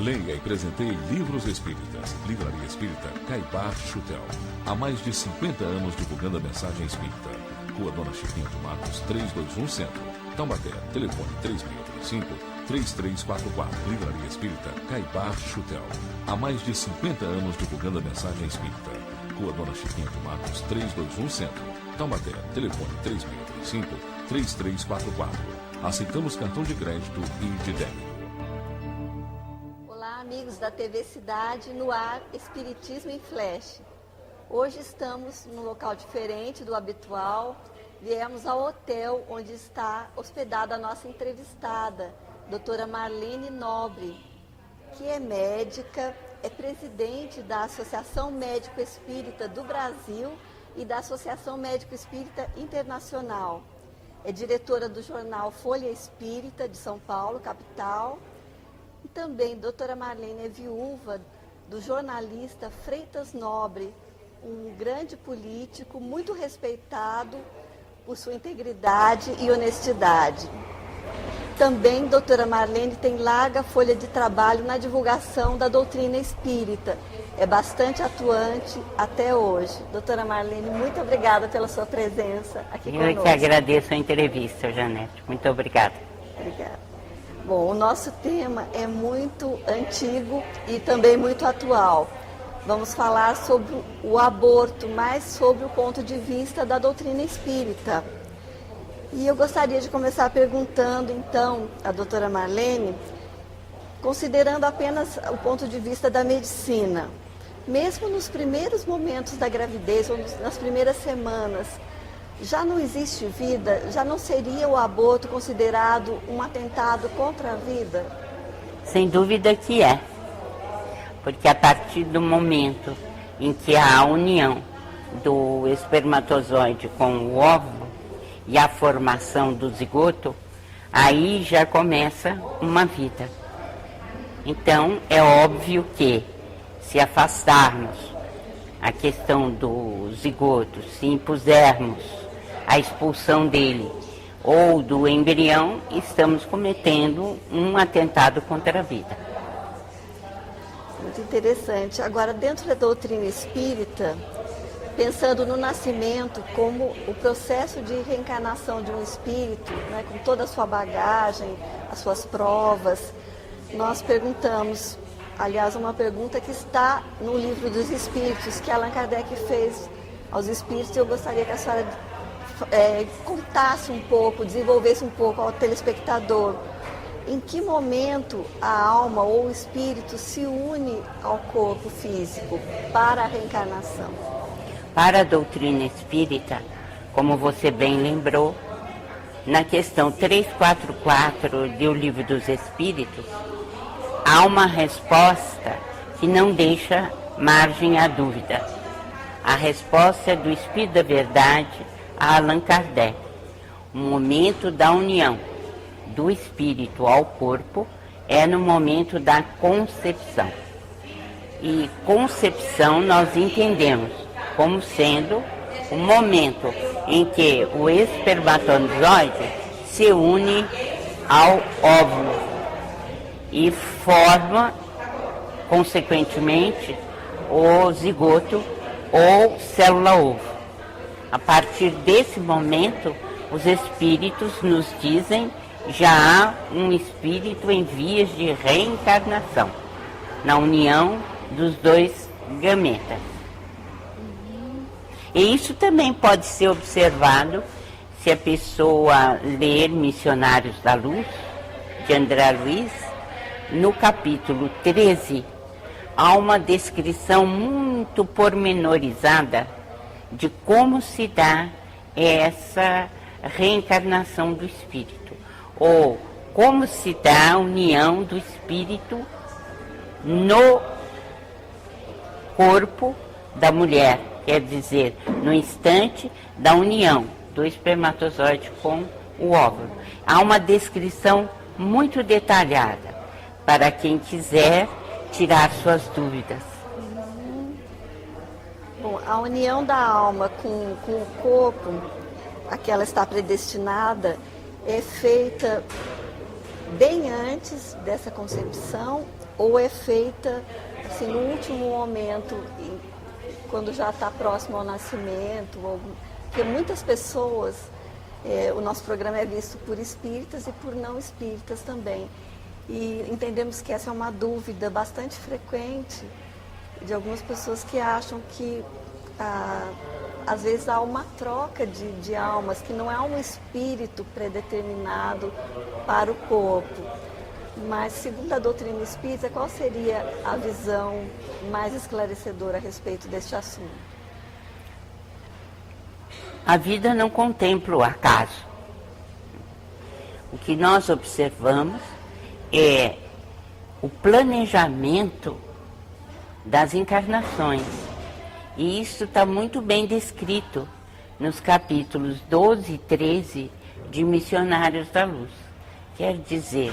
Leia e presenteie livros espíritas. Livraria Espírita Caibar Chutel. Há mais de 50 anos divulgando a mensagem espírita. Rua Dona Chiquinha de Matos, 321 Centro. Taubaté, telefone 3635-3344. Livraria Espírita Caibar Chutel. Há mais de 50 anos divulgando a mensagem espírita. Rua Dona Chiquinha de Matos, 321 Centro. Taubaté, telefone 3635-3344. Aceitamos cartão de crédito e de débito. Olá, amigos da TV Cidade, no ar, Espiritismo em Flash. Hoje estamos num local diferente do habitual. Viemos ao hotel onde está hospedada a nossa entrevistada, doutora Marlene Nobre, que é médica, é presidente da Associação Médico Espírita do Brasil e da Associação Médico Espírita Internacional. É diretora do jornal Folha Espírita de São Paulo, capital. E também, doutora Marlene é viúva do jornalista Freitas Nobre, um grande político, muito respeitado por sua integridade e honestidade. Também, doutora Marlene tem larga folha de trabalho na divulgação da doutrina espírita. É bastante atuante até hoje. Doutora Marlene, muito obrigada pela sua presença aqui conosco. Eu que agradeço a entrevista, Janete. Muito obrigada. Obrigada. Bom, o nosso tema é muito antigo e também muito atual. Vamos falar sobre o aborto, mas sobre o ponto de vista da doutrina espírita. E eu gostaria de começar perguntando, então, à doutora Marlene, considerando apenas o ponto de vista da medicina, mesmo nos primeiros momentos da gravidez, ou nas primeiras semanas, já não existe vida? Já não seria o aborto considerado um atentado contra a vida? Sem dúvida que é. Porque a partir do momento em que há a união do espermatozoide com o óvulo e a formação do zigoto, aí já começa uma vida. Então, é óbvio que, se afastarmos a questão do zigoto, se impusermos a expulsão dele ou do embrião, estamos cometendo um atentado contra a vida. Muito interessante. Agora, dentro da doutrina espírita, pensando no nascimento como o processo de reencarnação de um espírito, né, com toda a sua bagagem, as suas provas, nós perguntamos, aliás, uma pergunta que está no Livro dos Espíritos, que Allan Kardec fez aos espíritos, e eu gostaria que a senhora contasse um pouco, desenvolvesse um pouco ao telespectador. Em que momento a alma ou o espírito se une ao corpo físico para a reencarnação? Para a doutrina espírita, como você bem lembrou, na questão 344 do Livro dos Espíritos, há uma resposta que não deixa margem à dúvida. A resposta é do Espírito da Verdade a Allan Kardec. O momento da união do espírito ao corpo é no momento da concepção. E concepção nós entendemos como sendo o momento em que o espermatozoide se une ao óvulo e forma, consequentemente, o zigoto ou célula-ovo. A partir desse momento, os espíritos nos dizem já há um espírito em vias de reencarnação, na união dos dois gametas. E isso também pode ser observado se a pessoa ler Missionários da Luz, de André Luiz, no capítulo 13, há uma descrição muito pormenorizada de como se dá essa reencarnação do espírito, ou como se dá a união do espírito no corpo da mulher, quer dizer, no instante da união do espermatozoide com o óvulo. Há uma descrição muito detalhada para quem quiser tirar suas dúvidas. Bom, a união da alma com o corpo, a que ela está predestinada, é feita bem antes dessa concepção ou é feita assim, no último momento, quando já está próximo ao nascimento? Porque muitas pessoas, o nosso programa é visto por espíritas e por não espíritas também. E entendemos que essa é uma dúvida bastante frequente de algumas pessoas que acham que às vezes há uma troca de almas, que não há um espírito predeterminado para o corpo. Mas, segundo a doutrina espírita, qual seria a visão mais esclarecedora a respeito deste assunto? A vida não contempla o acaso. O que nós observamos é o planejamento das encarnações. E isso está muito bem descrito nos capítulos 12 e 13 de Missionários da Luz. Quer dizer,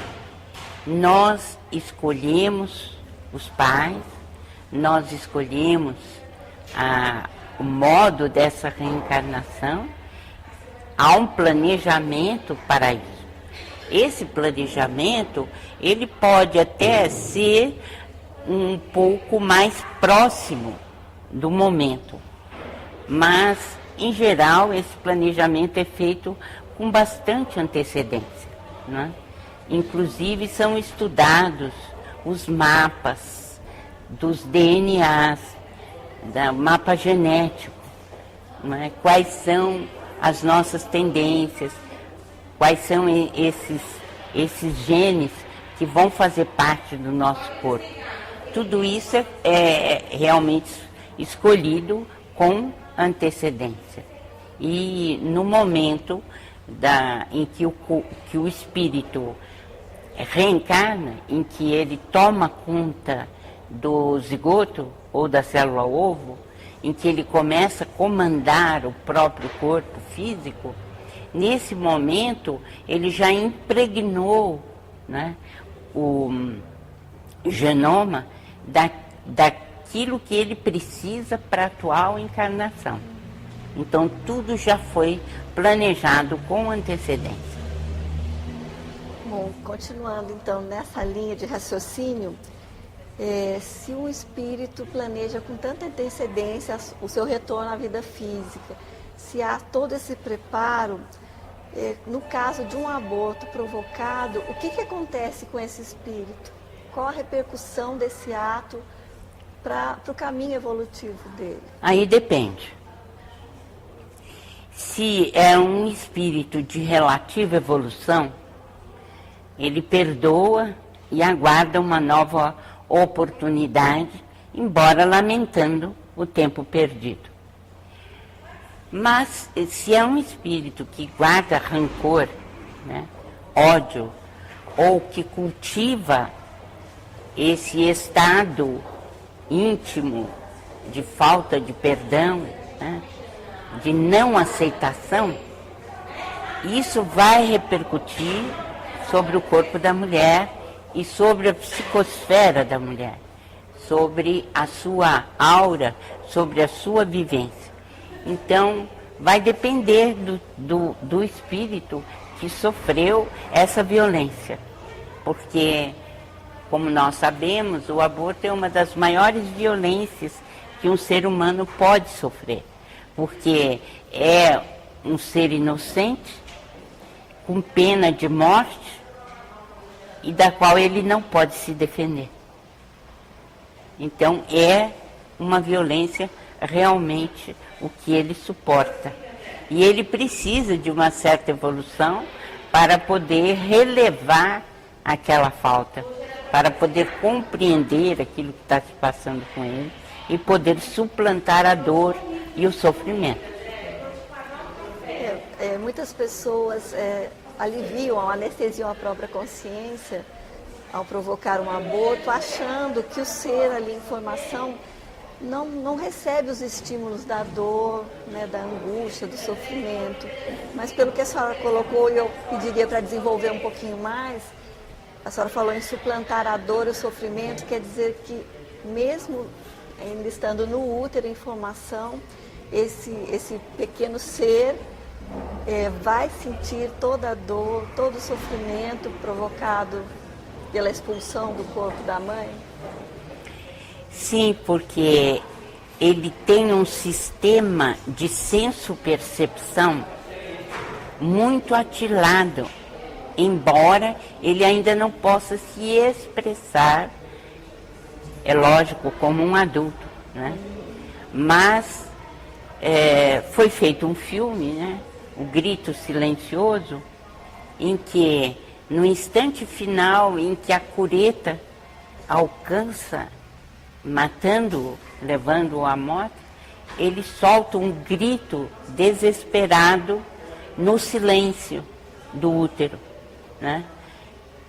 nós escolhemos os pais, nós escolhemos o modo dessa reencarnação, há um planejamento para isso. Esse planejamento, ele pode até ser um pouco mais próximo do momento, mas, em geral, esse planejamento é feito com bastante antecedência, né? Inclusive, são estudados os mapas dos DNAs, do mapa genético, né? Quais são as nossas tendências, quais são esses genes que vão fazer parte do nosso corpo. Tudo isso é realmente escolhido com antecedência. E no momento em que o espírito reencarna, em que ele toma conta do zigoto ou da célula ovo, em que ele começa a comandar o próprio corpo físico, nesse momento ele já impregnou, né, o genoma daquilo que ele precisa para a atual encarnação. Então tudo já foi planejado com antecedência. Bom, continuando então nessa linha de raciocínio, se um espírito planeja com tanta antecedência o seu retorno à vida física, se há todo esse preparo, no caso de um aborto provocado, o que acontece com esse espírito? Qual a repercussão desse ato para o caminho evolutivo dele? Aí depende. Se é um espírito de relativa evolução, ele perdoa e aguarda uma nova oportunidade, embora lamentando o tempo perdido. Mas se é um espírito que guarda rancor, né, ódio, ou que cultiva esse estado íntimo de falta de perdão, né, de não aceitação, isso vai repercutir sobre o corpo da mulher e sobre a psicosfera da mulher, sobre a sua aura, sobre a sua vivência. Então, vai depender do espírito que sofreu essa violência, porque, como nós sabemos, o aborto é uma das maiores violências que um ser humano pode sofrer, porque é um ser inocente, com pena de morte, e da qual ele não pode se defender. Então, é uma violência realmente o que ele suporta. E ele precisa de uma certa evolução para poder relevar aquela falta, para poder compreender aquilo que está se passando com ele e poder suplantar a dor e o sofrimento. Muitas pessoas aliviam, anestesiam a própria consciência ao provocar um aborto, achando que o ser ali em formação não recebe os estímulos da dor, né, da angústia, do sofrimento. Mas pelo que a senhora colocou, e eu pediria para desenvolver um pouquinho mais, a senhora falou em suplantar a dor e o sofrimento, quer dizer que mesmo ainda estando no útero em formação, esse pequeno ser vai sentir toda a dor, todo o sofrimento provocado pela expulsão do corpo da mãe? Sim, porque ele tem um sistema de senso-percepção muito atilado, embora ele ainda não possa se expressar, é lógico, como um adulto, né? Mas foi feito um filme, né? O Grito Silencioso, em que no instante final em que a cureta alcança, matando-o, levando-o à morte, ele solta um grito desesperado no silêncio do útero, né?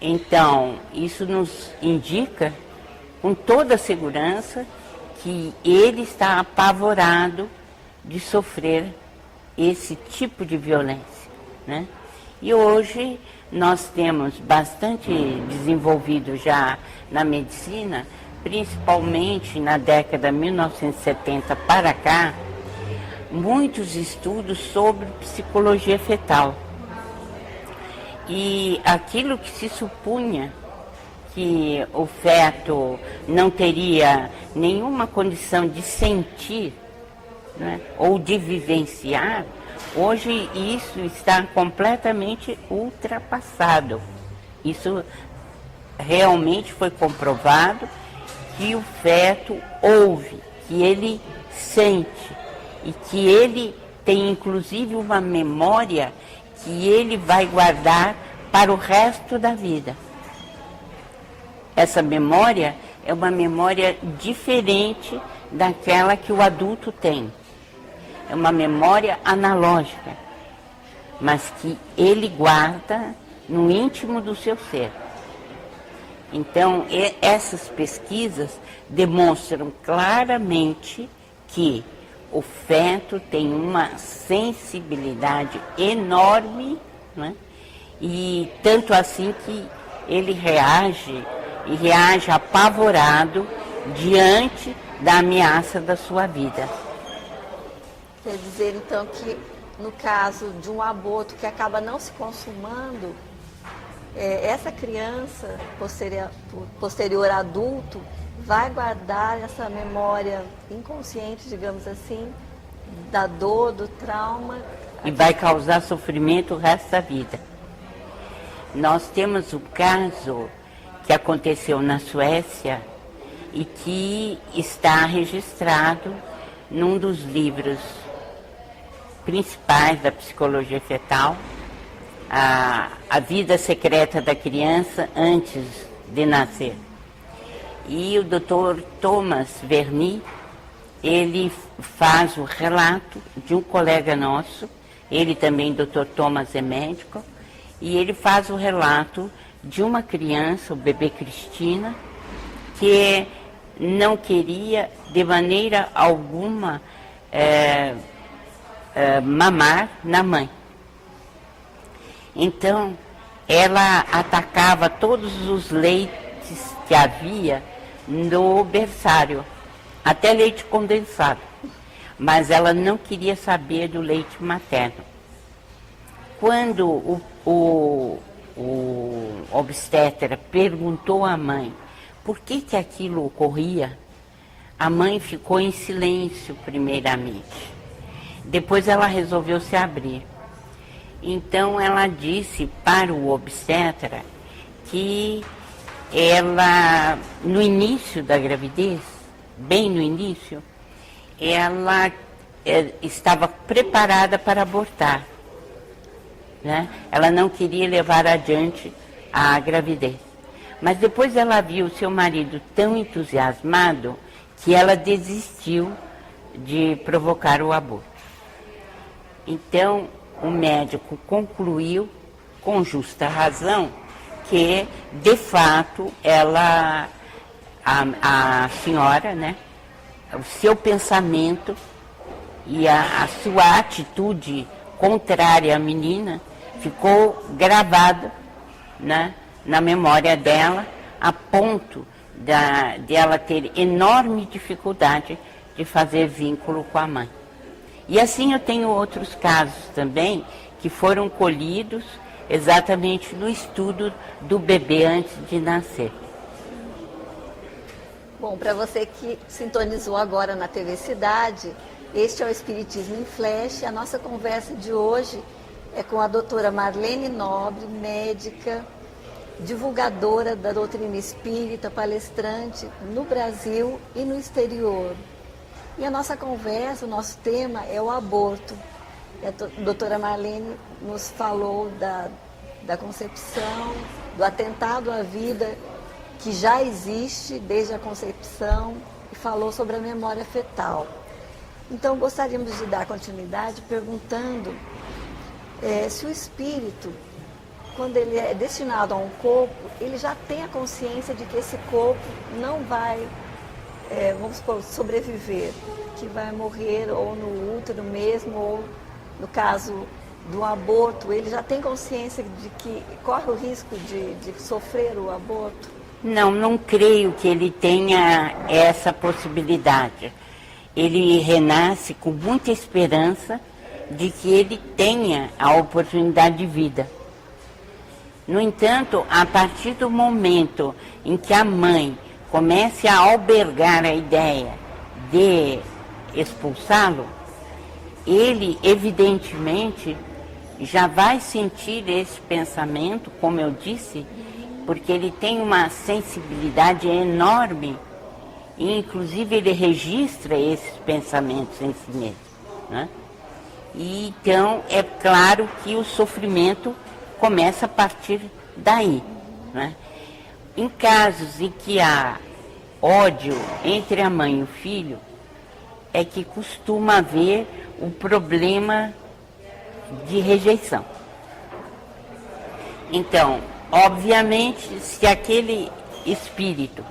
Então, isso nos indica com toda a segurança que ele está apavorado de sofrer esse tipo de violência, né? E hoje nós temos bastante desenvolvido já na medicina, principalmente na década de 1970 para cá, muitos estudos sobre psicologia fetal. E aquilo que se supunha que o feto não teria nenhuma condição de sentir, né, ou de vivenciar, hoje isso está completamente ultrapassado. Isso realmente foi comprovado que o feto ouve, que ele sente e que ele tem inclusive uma memória que ele vai guardar para o resto da vida. Essa memória é uma memória diferente daquela que o adulto tem. É uma memória analógica, mas que ele guarda no íntimo do seu ser. Então, essas pesquisas demonstram claramente que o feto tem uma sensibilidade enorme, né? E tanto assim que ele reage apavorado diante da ameaça da sua vida. Quer dizer, então, que no caso de um aborto que acaba não se consumando, essa criança, posterior adulto, vai guardar essa memória inconsciente, digamos assim, da dor, do trauma. E vai causar sofrimento o resto da vida. Nós temos o caso que aconteceu na Suécia e que está registrado num dos livros principais da psicologia fetal, a vida secreta da criança antes de nascer. E o Dr. Thomas Verny, ele faz o relato de um colega nosso, ele também, Dr. Thomas, é médico, e ele faz o relato de uma criança, o bebê Cristina, que não queria de maneira alguma mamar na mãe. Então, ela atacava todos os leites que havia no berçário, até leite condensado, mas ela não queria saber do leite materno. Quando o obstetra perguntou à mãe por que aquilo ocorria, a mãe ficou em silêncio primeiramente. Depois ela resolveu se abrir. Então ela disse para o obstetra que ela, no início da gravidez, bem no início, ela estava preparada para abortar, né? Ela não queria levar adiante a gravidez. Mas depois ela viu seu marido tão entusiasmado que ela desistiu de provocar o aborto. Então, o médico concluiu, com justa razão, que, de fato, a senhora, né, o seu pensamento e a sua atitude contrária à menina ficou gravada, né, na memória dela, a ponto de ela ter enorme dificuldade de fazer vínculo com a mãe. E assim eu tenho outros casos também que foram colhidos exatamente no estudo do bebê antes de nascer. Bom, para você que sintonizou agora na TV Cidade, este é o Espiritismo em Flash. A nossa conversa de hoje é com a doutora Marlene Nobre, médica, divulgadora da doutrina espírita, palestrante no Brasil e no exterior. E a nossa conversa, o nosso tema é o aborto. A doutora Marlene nos falou da concepção, do atentado à vida que já existe desde a concepção e falou sobre a memória fetal. Então, gostaríamos de dar continuidade perguntando se o espírito, quando ele é destinado a um corpo, ele já tem a consciência de que esse corpo não vai, vamos supor, sobreviver, que vai morrer ou no útero mesmo, ou no caso do aborto, ele já tem consciência de que corre o risco de sofrer o aborto? Não creio que ele tenha essa possibilidade. Ele renasce com muita esperança de que ele tenha a oportunidade de vida. No entanto, a partir do momento em que a mãe comece a albergar a ideia de expulsá-lo, ele, evidentemente, já vai sentir esse pensamento, como eu disse, porque ele tem uma sensibilidade enorme e, inclusive, ele registra esses pensamentos em si mesmo, né? E, então, é claro que o sofrimento começa a partir daí, né? Em casos em que há ódio entre a mãe e o filho, é que costuma haver o problema de rejeição. Então, obviamente, se aquele espírito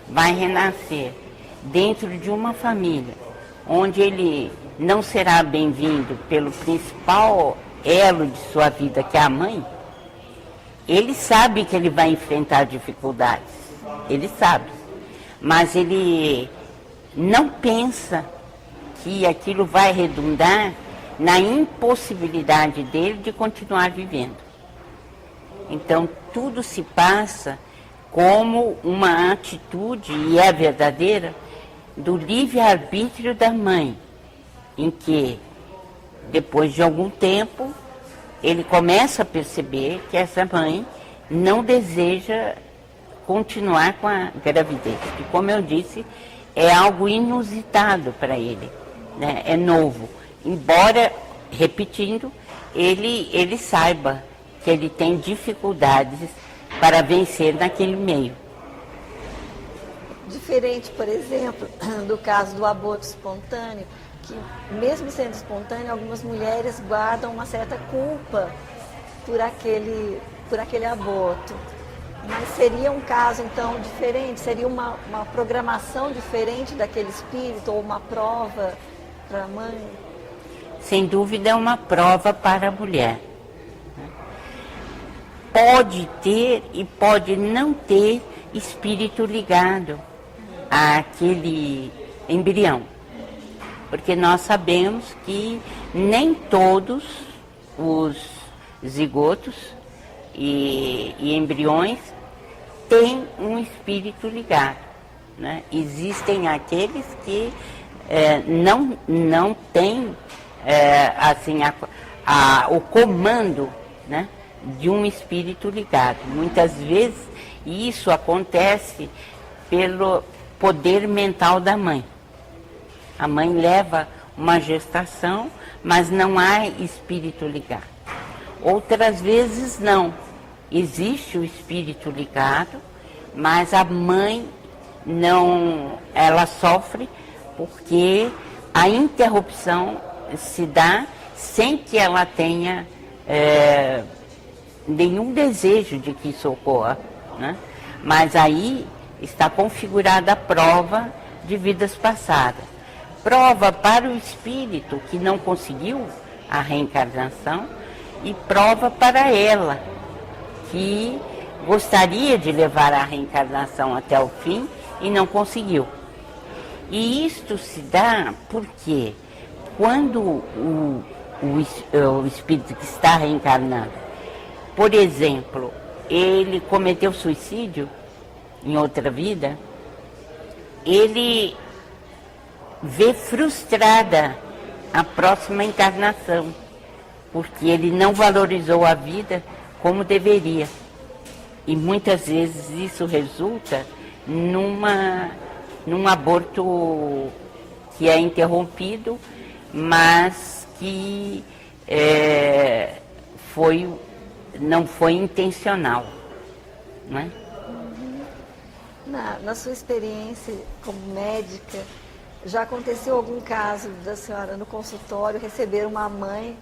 vai renascer dentro de uma família onde ele não será bem-vindo pelo principal elo de sua vida, que é a mãe, ele sabe que ele vai enfrentar dificuldades, ele sabe, mas ele não pensa que aquilo vai redundar na impossibilidade dele de continuar vivendo. Então, tudo se passa como uma atitude, e é verdadeira, do livre-arbítrio da mãe, em que, depois de algum tempo, ele começa a perceber que essa mãe não deseja continuar com a gravidez. E, como eu disse, é algo inusitado para ele, né? É novo. Embora, repetindo, ele saiba que ele tem dificuldades para vencer naquele meio. Diferente, por exemplo, do caso do aborto espontâneo, que mesmo sendo espontâneo, algumas mulheres guardam uma certa culpa por aquele aborto. Mas seria um caso, então, diferente? Seria uma programação diferente daquele espírito, ou uma prova para a mãe? Sem dúvida é uma prova para a mulher. Pode ter e pode não ter espírito ligado àquele embrião. Porque nós sabemos que nem todos os zigotos e embriões têm um espírito ligado, né? Existem aqueles que não têm assim, o comando, né, de um espírito ligado. Muitas vezes isso acontece pelo poder mental da mãe. A mãe leva uma gestação, mas não há espírito ligado. Outras vezes não. Existe o espírito ligado, mas a mãe não, ela sofre porque a interrupção se dá sem que ela tenha nenhum desejo de que isso ocorra, né? Mas aí está configurada a prova de vidas passadas. Prova para o espírito que não conseguiu a reencarnação e prova para ela que gostaria de levar a reencarnação até o fim e não conseguiu. E isto se dá porque quando o espírito que está reencarnando por exemplo, ele cometeu suicídio em outra vida, ele vê frustrada a próxima encarnação, porque ele não valorizou a vida como deveria. E muitas vezes isso resulta num aborto que é interrompido, mas que não foi intencional, não é? Na sua experiência como médica, já aconteceu algum caso da senhora no consultório receber uma mãe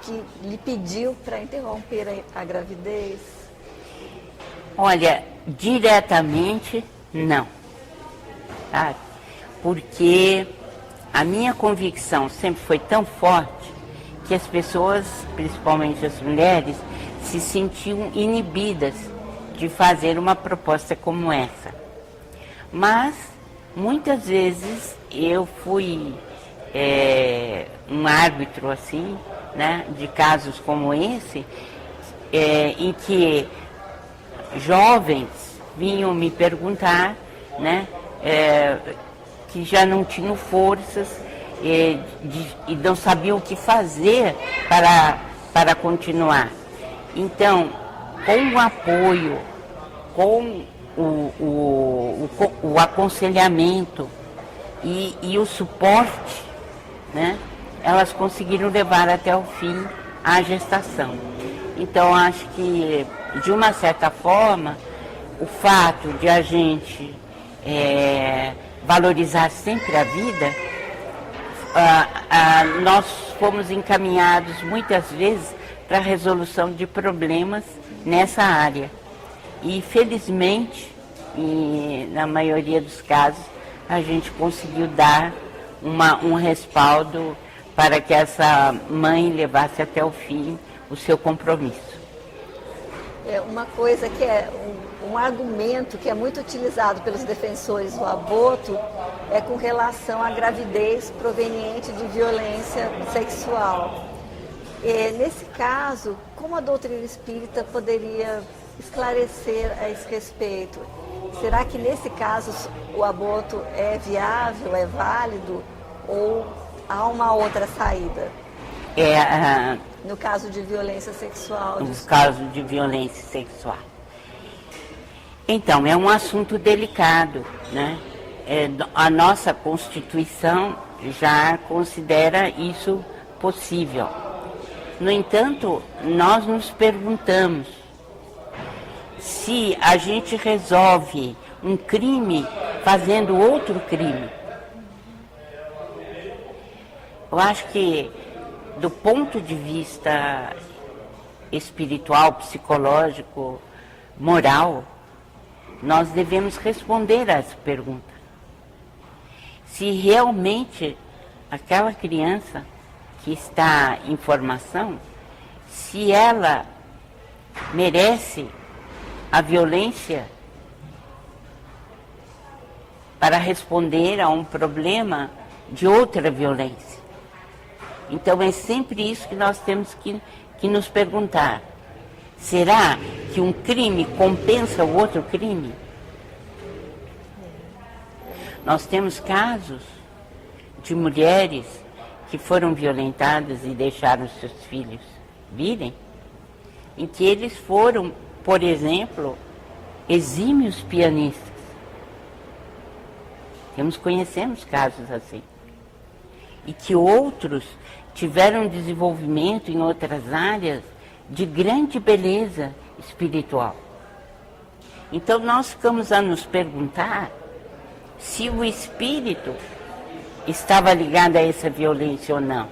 que lhe pediu para interromper a gravidez? Olha, diretamente não, sabe? Porque a minha convicção sempre foi tão forte que as pessoas, principalmente as mulheres, se sentiam inibidas de fazer uma proposta como essa. Mas, muitas vezes, eu fui um árbitro, assim, né, de casos como esse, em que jovens vinham me perguntar, né, que já não tinham forças e não sabiam o que fazer para continuar. Então, com o apoio, com o aconselhamento e o suporte, né, elas conseguiram levar até o fim a gestação. Então, acho que, de uma certa forma, o fato de a gente valorizar sempre a vida, nós fomos encaminhados muitas vezes para a resolução de problemas nessa área. E, felizmente, na maioria dos casos, a gente conseguiu dar um respaldo para que essa mãe levasse até o fim o seu compromisso. Uma coisa que é um argumento que é muito utilizado pelos defensores do aborto é com relação à gravidez proveniente de violência sexual. Nesse caso, como a doutrina espírita poderia esclarecer a esse respeito? Será que nesse caso o aborto é viável, é válido ou há uma outra saída? No caso de violência sexual. No caso de violência sexual. Então, é um assunto delicado, né? A nossa Constituição já considera isso possível. No entanto, nós nos perguntamos se a gente resolve um crime fazendo outro crime. Eu acho que, do ponto de vista espiritual, psicológico, moral, nós devemos responder a essa pergunta. Se realmente aquela criança que está em formação, se ela merece a violência para responder a um problema de outra violência. Então é sempre isso que nós temos que nos perguntar. Será que um crime compensa o outro crime? Nós temos casos de mulheres que foram violentadas e deixaram seus filhos virem, em que eles foram, por exemplo, exímios pianistas. Conhecemos casos assim. E que outros tiveram um desenvolvimento em outras áreas de grande beleza espiritual. Então nós ficamos a nos perguntar se o espírito estava ligado a essa violência ou não.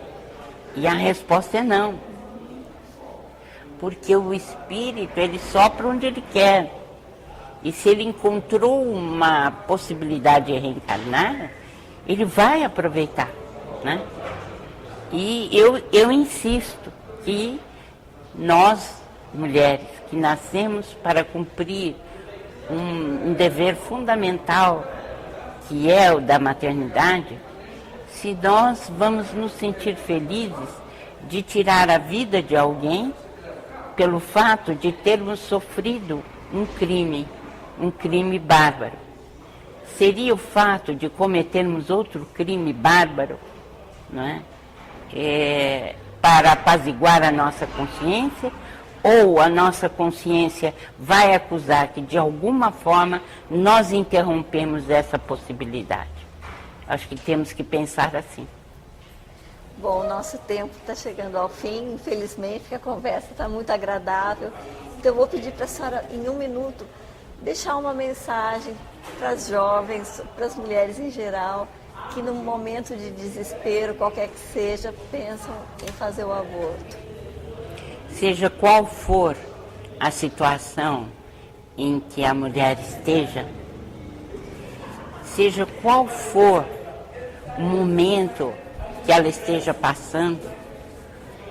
E a resposta é não. Porque o espírito, ele sopra onde ele quer. E se ele encontrou uma possibilidade de reencarnar, ele vai aproveitar, né? E eu insisto que nós, mulheres, que nascemos para cumprir um dever fundamental, que é o da maternidade, se nós vamos nos sentir felizes de tirar a vida de alguém, pelo fato de termos sofrido um crime bárbaro. Seria o fato de cometermos outro crime bárbaro, não é? Para apaziguar a nossa consciência, ou a nossa consciência vai acusar que de alguma forma nós interrompemos essa possibilidade. Acho que temos que pensar assim. Bom, o nosso tempo está chegando ao fim, infelizmente, a conversa está muito agradável. Então eu vou pedir para a senhora, em 1 minuto, deixar uma mensagem para as jovens, para as mulheres em geral, que num momento de desespero, qualquer que seja, pensam em fazer o aborto. Seja qual for a situação em que a mulher esteja, seja qual for o momento que ela esteja passando,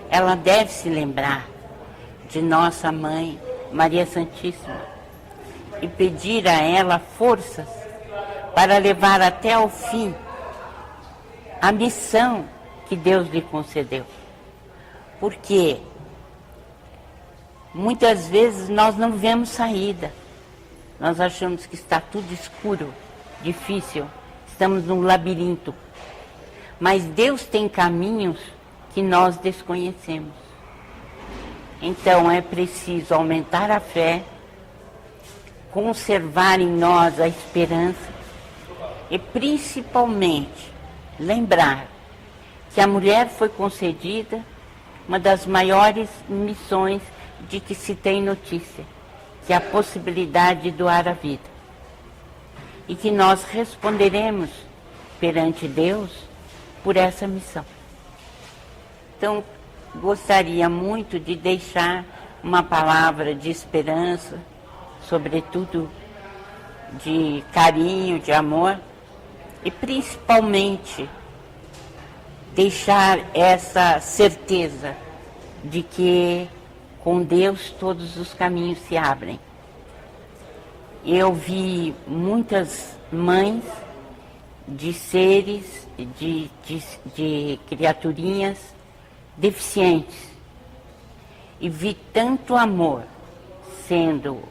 ela deve se lembrar de nossa mãe, Maria Santíssima, e pedir a ela forças para levar até ao fim a missão que Deus lhe concedeu. Porque muitas vezes nós não vemos saída, nós achamos que está tudo escuro, difícil, estamos num labirinto. Mas Deus tem caminhos que nós desconhecemos. Então é preciso aumentar a fé, conservar em nós a esperança e principalmente lembrar que a mulher foi concedida uma das maiores missões de que se tem notícia, que é a possibilidade de doar a vida. E que nós responderemos perante Deus por essa missão. Então, gostaria muito de deixar uma palavra de esperança, sobretudo de carinho, de amor, e principalmente deixar essa certeza de que com Deus todos os caminhos se abrem. Eu vi muitas mães de seres, de criaturinhas deficientes, e vi tanto amor sendo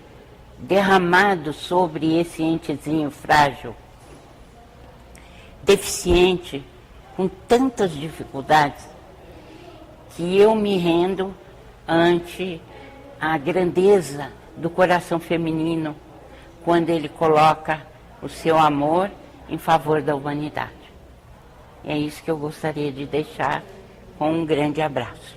derramado sobre esse entezinho frágil, deficiente, com tantas dificuldades, que eu me rendo ante a grandeza do coração feminino quando ele coloca o seu amor em favor da humanidade. É isso que eu gostaria de deixar, com um grande abraço.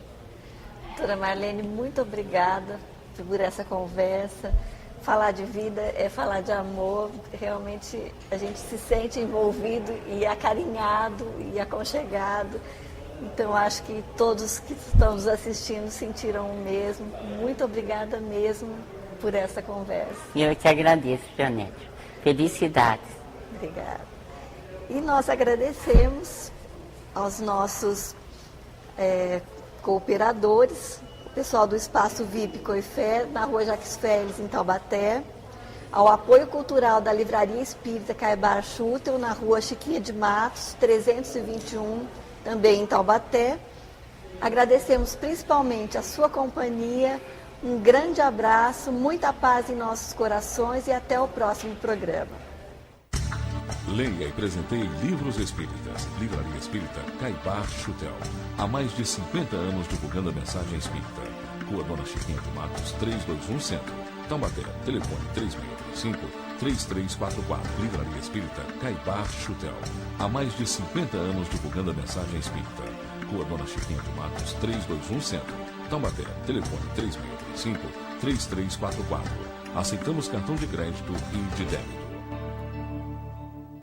Doutora Marlene, muito obrigada por essa conversa. Falar de vida é falar de amor. Realmente a gente se sente envolvido e acarinhado e aconchegado. Então acho que todos que estão nos assistindo sentiram o mesmo. Muito obrigada mesmo por essa conversa. Eu que agradeço, Janete. Felicidades. Obrigada. E nós agradecemos aos nossos cooperadores, o pessoal do Espaço VIP Coifé, na Rua Jacques Félix, em Taubaté, ao apoio cultural da Livraria Espírita Caibar Schutel, na Rua Chiquinha de Matos, 321, também em Taubaté. Agradecemos principalmente a sua companhia, um grande abraço, muita paz em nossos corações e até o próximo programa. Leia e presenteie livros espíritas. Livraria Espírita Caibar Schutel. Há mais de 50 anos divulgando a mensagem espírita. Rua Dona Chiquinha de Matos, 321 Centro. Taubaté, telefone 3635-3344. Livraria Espírita Caibar Schutel. Há mais de 50 anos divulgando a mensagem espírita. Rua Dona Chiquinha de Matos, 321 Centro. Taubaté, telefone 3635-3344. Aceitamos cartão de crédito e de débito.